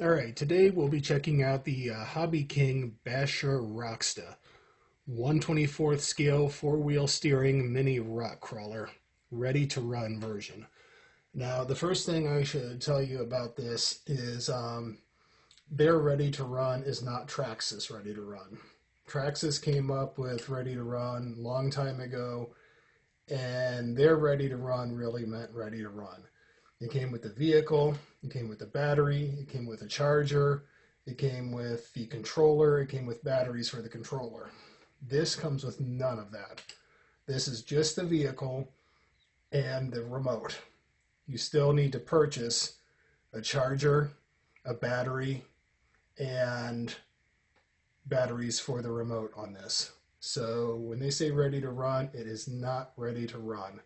All right, today we'll be checking out the HobbyKing Basher Rocksta 1/24th scale four-wheel steering mini rock crawler, ready to run version. Now, the first thing I should tell you about this is their ready to run is not Traxxas ready to run. Traxxas came up with ready to run a long time ago, and their ready to run really meant ready to run. It came with the vehicle, it came with the battery, it came with a charger, it came with the controller, it came with batteries for the controller. This comes with none of that. This is just the vehicle and the remote. You still need to purchase a charger, a battery, and batteries for the remote on this. So when they say ready to run, it is not ready to run.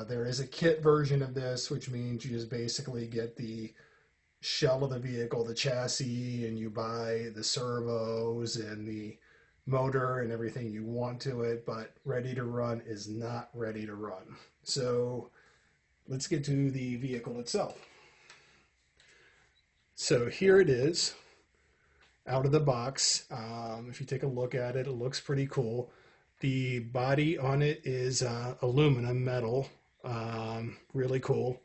There is a kit version of this, which means you just basically get the shell of the vehicle, the chassis, and you buy the servos and the motor and everything you want to it, but ready to run is not ready to run. So let's get to the vehicle itself. So here it is out of the box. If you take a look at it, it looks pretty cool. The body on it is aluminum metal, really cool.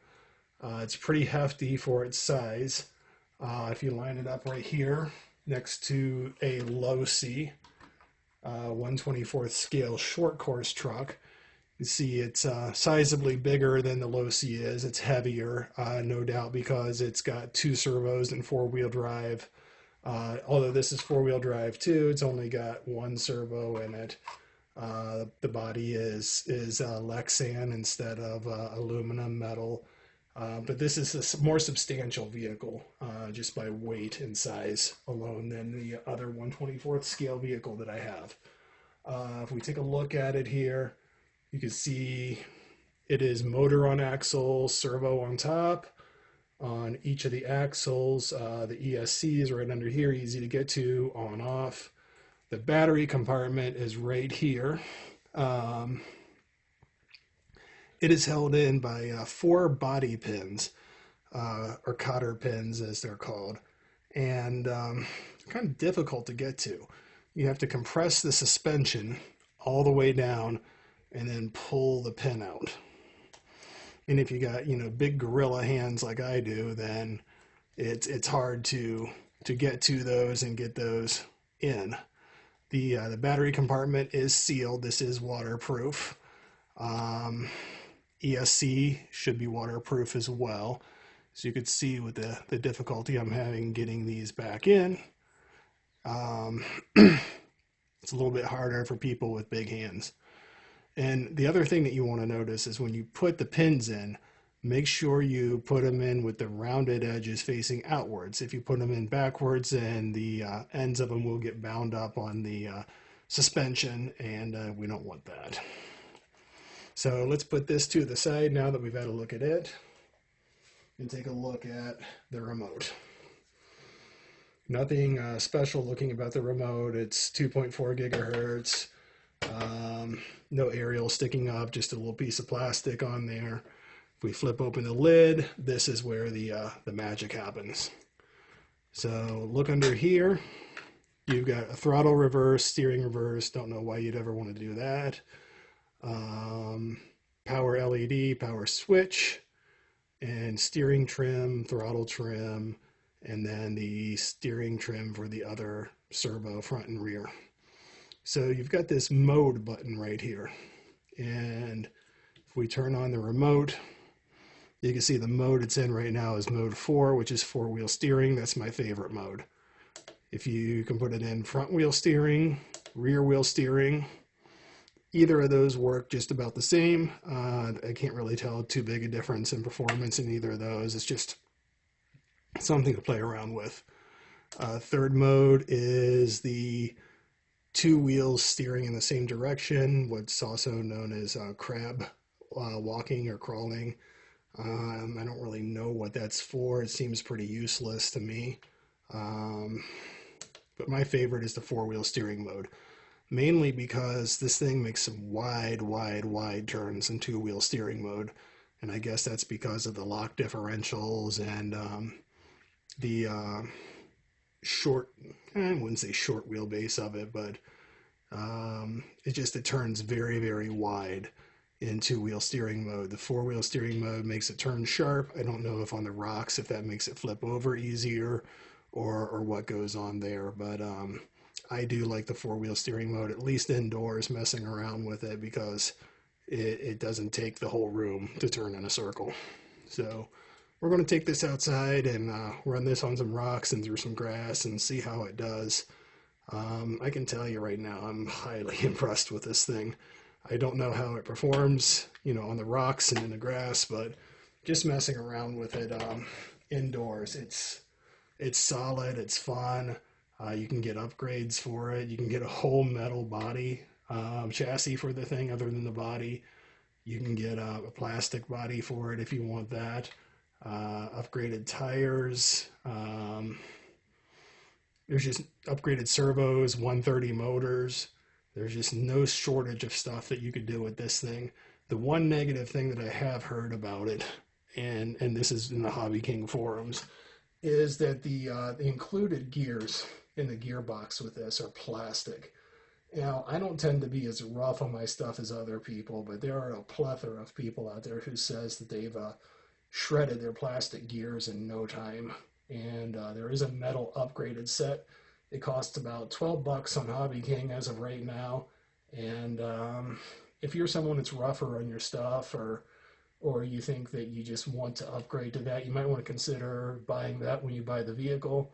It's pretty hefty for its size. If you line it up right here next to a low C 1/24th scale short course truck, you see it's sizably bigger than the low C is. It's heavier, no doubt, because it's got two servos and four-wheel drive. Although this is four-wheel drive too, it's only got one servo in it. The body is Lexan instead of aluminum metal. But this is a more substantial vehicle just by weight and size alone than the other 1/24th scale vehicle that I have. If we take a look at it here, you can see it is motor on axle, servo on top. On each of the axles, the ESC is right under here, easy to get to, on, off. The battery compartment is right here. It is held in by four body pins, or cotter pins as they're called, and kind of difficult to get to. You have to compress the suspension all the way down and then pull the pin out. And if you got, big gorilla hands like I do, then it's hard to get to those and get those in. The battery compartment is sealed. This is waterproof. ESC should be waterproof as well. So you could see with the difficulty I'm having getting these back in. It's a little bit harder for people with big hands. And the other thing that you want to notice is when you put the pins in, make sure you put them in with the rounded edges facing outwards. If you put them in backwards, then the ends of them will get bound up on the suspension, and we don't want that. So let's put this to the side now that we've had a look at it and take a look at the remote. Nothing special looking about the remote. It's 2.4 gigahertz. No aerial sticking up, just a little piece of plastic on there. If we flip open the lid, this is where the magic happens. So look under here. You've got a throttle reverse, steering reverse. Don't know why you'd ever want to do that. Power LED, power switch, and steering trim, throttle trim, and then the steering trim for the other servo front and rear. So you've got this mode button right here. And if we turn on the remote, you can see the mode it's in right now is mode 4, which is four-wheel steering. That's my favorite mode. If you can put it in front wheel steering, rear wheel steering, either of those work just about the same. I can't really tell too big a difference in performance in either of those. It's just something to play around with. Third mode is the two wheels steering in the same direction, what's also known as crab walking or crawling. I don't really know what that's for. It seems pretty useless to me. But my favorite is the four-wheel steering mode, mainly because this thing makes some wide turns in two-wheel steering mode. And I guess that's because of the lock differentials and the short, I wouldn't say short wheelbase of it, but it turns very, very wide in two-wheel steering mode. The four-wheel steering mode makes it turn sharp. I don't know if on the rocks if that makes it flip over easier or what goes on there, but I do like the four-wheel steering mode, at least indoors, messing around with it, because it doesn't take the whole room to turn in a circle. So we're going to take this outside and run this on some rocks and through some grass and see how it does. I can tell you right now, I'm highly impressed with this thing. I don't know how it performs, on the rocks and in the grass, but just messing around with it indoors, it's solid, it's fun. You can get upgrades for it. You can get a whole metal body chassis for the thing other than the body. You can get a plastic body for it if you want that. Upgraded tires. There's just upgraded servos, 130 motors. There's just no shortage of stuff that you could do with this thing. The one negative thing that I have heard about it, and this is in the HobbyKing forums, is that the included gears in the gearbox with this are plastic. Now, I don't tend to be as rough on my stuff as other people, but there are a plethora of people out there who says that they've shredded their plastic gears in no time. And there is a metal upgraded set. It costs about 12 bucks on HobbyKing as of right now. And if you're someone that's rougher on your stuff, or you think that you just want to upgrade to that, you might want to consider buying that when you buy the vehicle.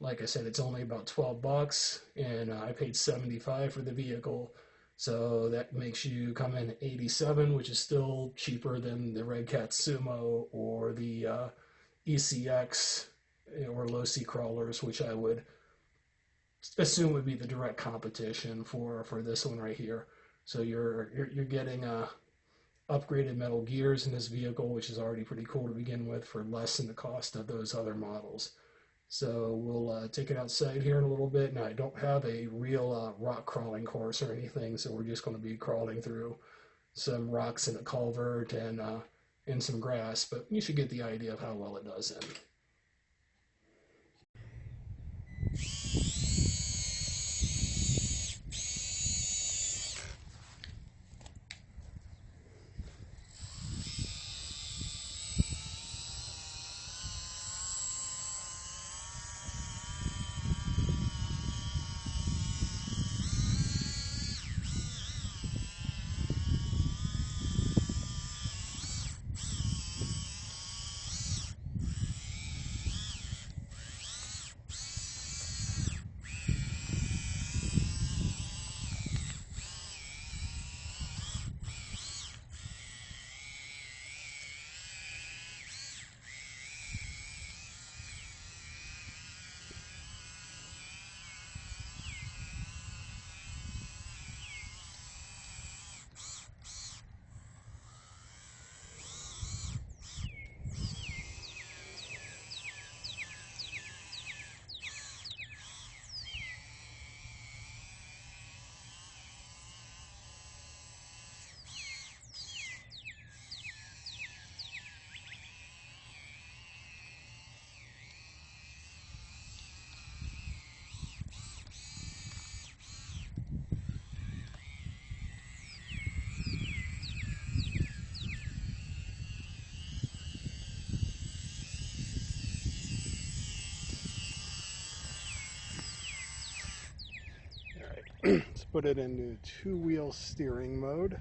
Like I said, it's only about 12 bucks, and I paid 75 for the vehicle. So that makes you come in at 87, which is still cheaper than the Red Cat Sumo or the ECX or low sea crawlers, which I would assume would be the direct competition for this one right here. So you're getting upgraded metal gears in this vehicle, which is already pretty cool to begin with, for less than the cost of those other models. So we'll take it outside here in a little bit. Now, I don't have a real rock crawling course or anything, so we're just going to be crawling through some rocks in a culvert and some grass, but you should get the idea of how well it does then. Let's put it into two-wheel steering mode.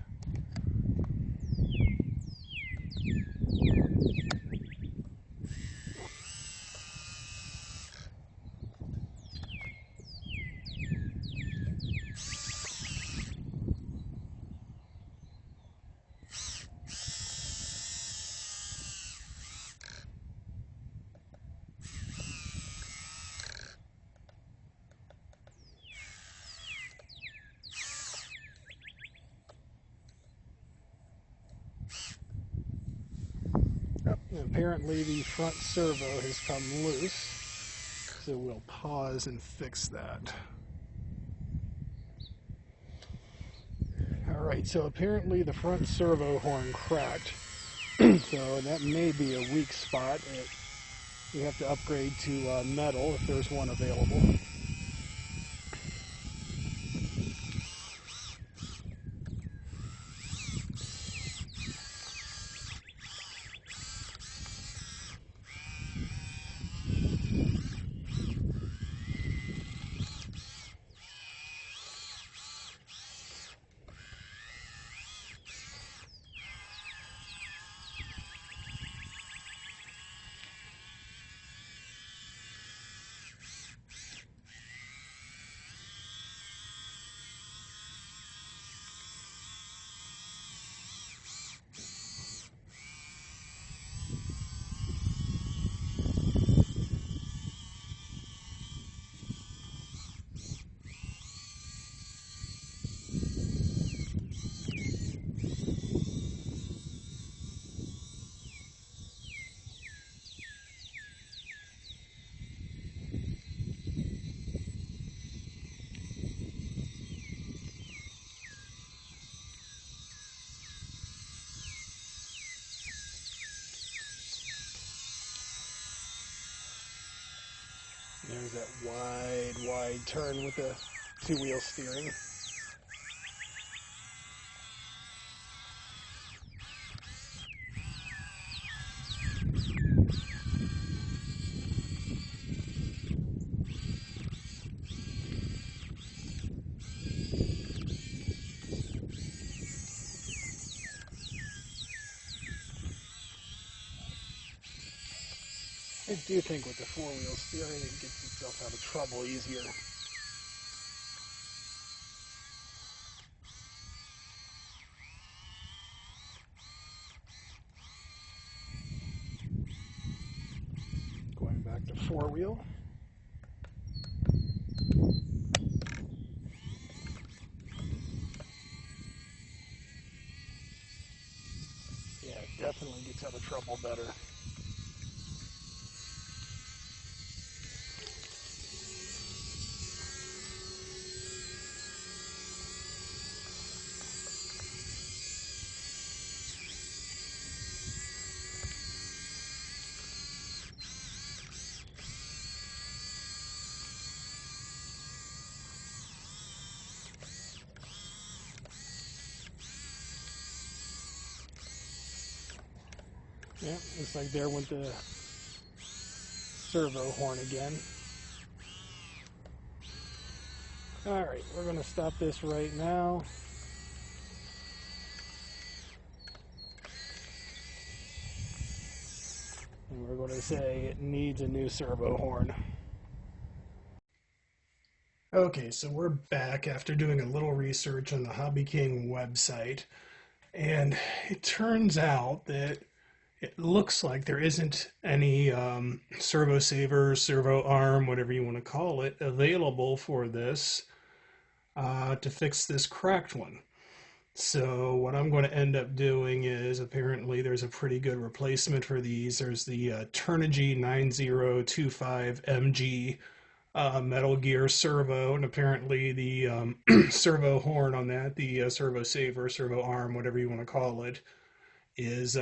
Apparently the front servo has come loose, so we'll pause and fix that. Alright, so apparently the front servo horn cracked, so that may be a weak spot. We have to upgrade to metal if there's one available. There's that wide turn with the two-wheel steering. I do think with the four-wheel steering it gets itself out of trouble easier. Going back to four-wheel. Yeah, it definitely gets out of trouble better. Yeah, looks like there went the servo horn again. Alright, we're going to stop this right now. And we're going to say it needs a new servo horn. Okay, so we're back after doing a little research on the HobbyKing website. And it turns out that it looks like there isn't any servo saver, servo arm, whatever you want to call it, available for this to fix this cracked one. So what I'm going to end up doing is, apparently there's a pretty good replacement for these. There's the Turnigy 9025MG Metal Gear servo, and apparently the servo horn on that, the servo saver, servo arm, whatever you want to call it, is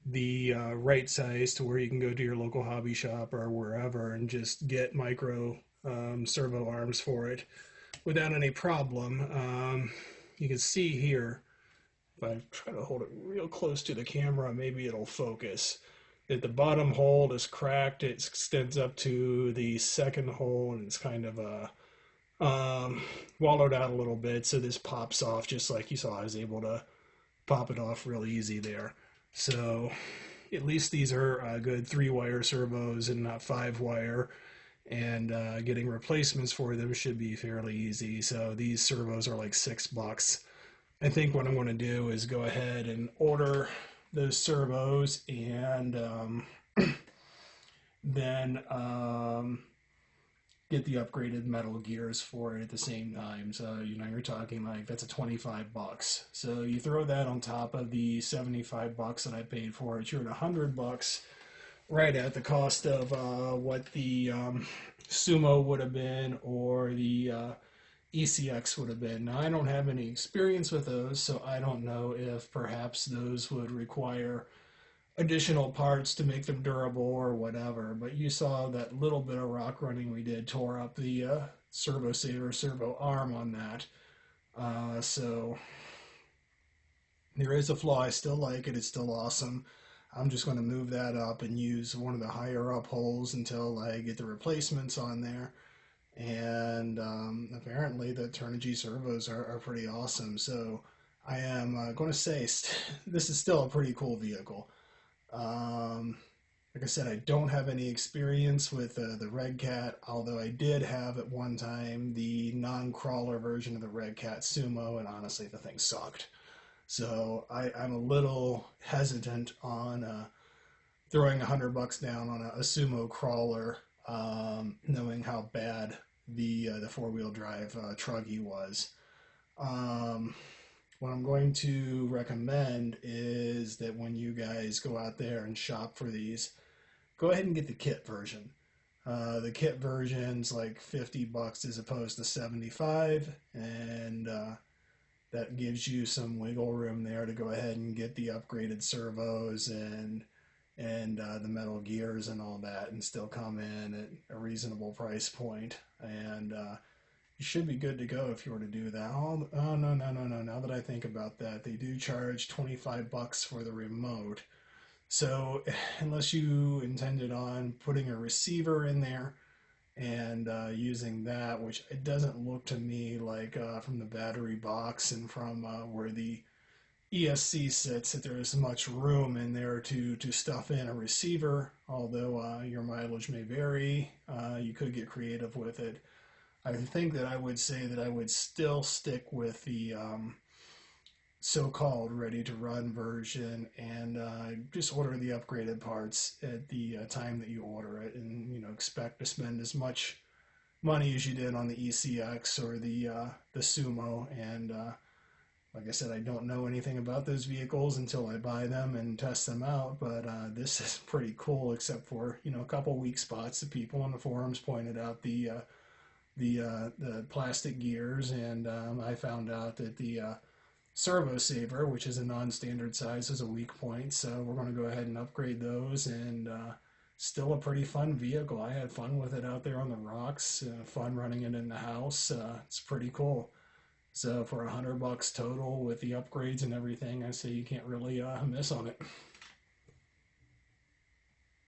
the right size to where you can go to your local hobby shop or wherever and just get micro servo arms for it without any problem. You can see here, if I try to hold it real close to the camera, maybe it'll focus, that the bottom hole is cracked. It extends up to the second hole, and it's kind of wallowed out a little bit, so this pops off just like you saw. I was able to pop it off real easy there. So at least these are good 3-wire servos and not 5-wire, and getting replacements for them should be fairly easy. So these servos are like $6. I think what I'm going to do is go ahead and order those servos, and then get the upgraded metal gears for it at the same time. So you're talking like, that's a $25. So you throw that on top of the $75 that I paid for it, you're at $100, right at the cost of what the Sumo would have been, or the ECX would have been. Now, I don't have any experience with those, so I don't know if perhaps those would require additional parts to make them durable or whatever. But you saw that little bit of rock running we did tore up the servo saver servo arm on that. So there is a flaw. I still like it. It's still awesome. I'm just going to move that up and use one of the higher up holes until I get the replacements on there. And apparently the Turnigy servos are pretty awesome. So I am going to say this is still a pretty cool vehicle. Um, like I said, I don't have any experience with the Red Cat, although I did have at one time the non-crawler version of the Red Cat Sumo, and honestly, the thing sucked. So I'm a little hesitant on throwing $100 down on a sumo crawler, knowing how bad the four-wheel drive truggy was. Um, what I'm going to recommend is that when you guys go out there and shop for these, go ahead and get the kit version. The kit version's like $50 as opposed to 75, and that gives you some wiggle room there to go ahead and get the upgraded servos and the metal gears and all that, and still come in at a reasonable price point. And you should be good to go if you were to do that. Oh no, no, no, no. Now that I think about that, they do charge $25 for the remote. So unless you intended on putting a receiver in there and using that, which it doesn't look to me like from the battery box and from where the ESC sits that there is much room in there to stuff in a receiver, although your mileage may vary. You could get creative with it. I think that I would say that I would still stick with the so-called ready-to-run version and just order the upgraded parts at the time that you order it, and expect to spend as much money as you did on the ECX or the Sumo. And like I said, I don't know anything about those vehicles until I buy them and test them out, but this is pretty cool, except for a couple weak spots that people on the forums pointed out, the plastic gears, and I found out that the servo saver, which is a non-standard size, is a weak point. So we're going to go ahead and upgrade those, and still a pretty fun vehicle. I had fun with it out there on the rocks, fun running it in the house. It's pretty cool. So for $100 total with the upgrades and everything, I say you can't really miss on it.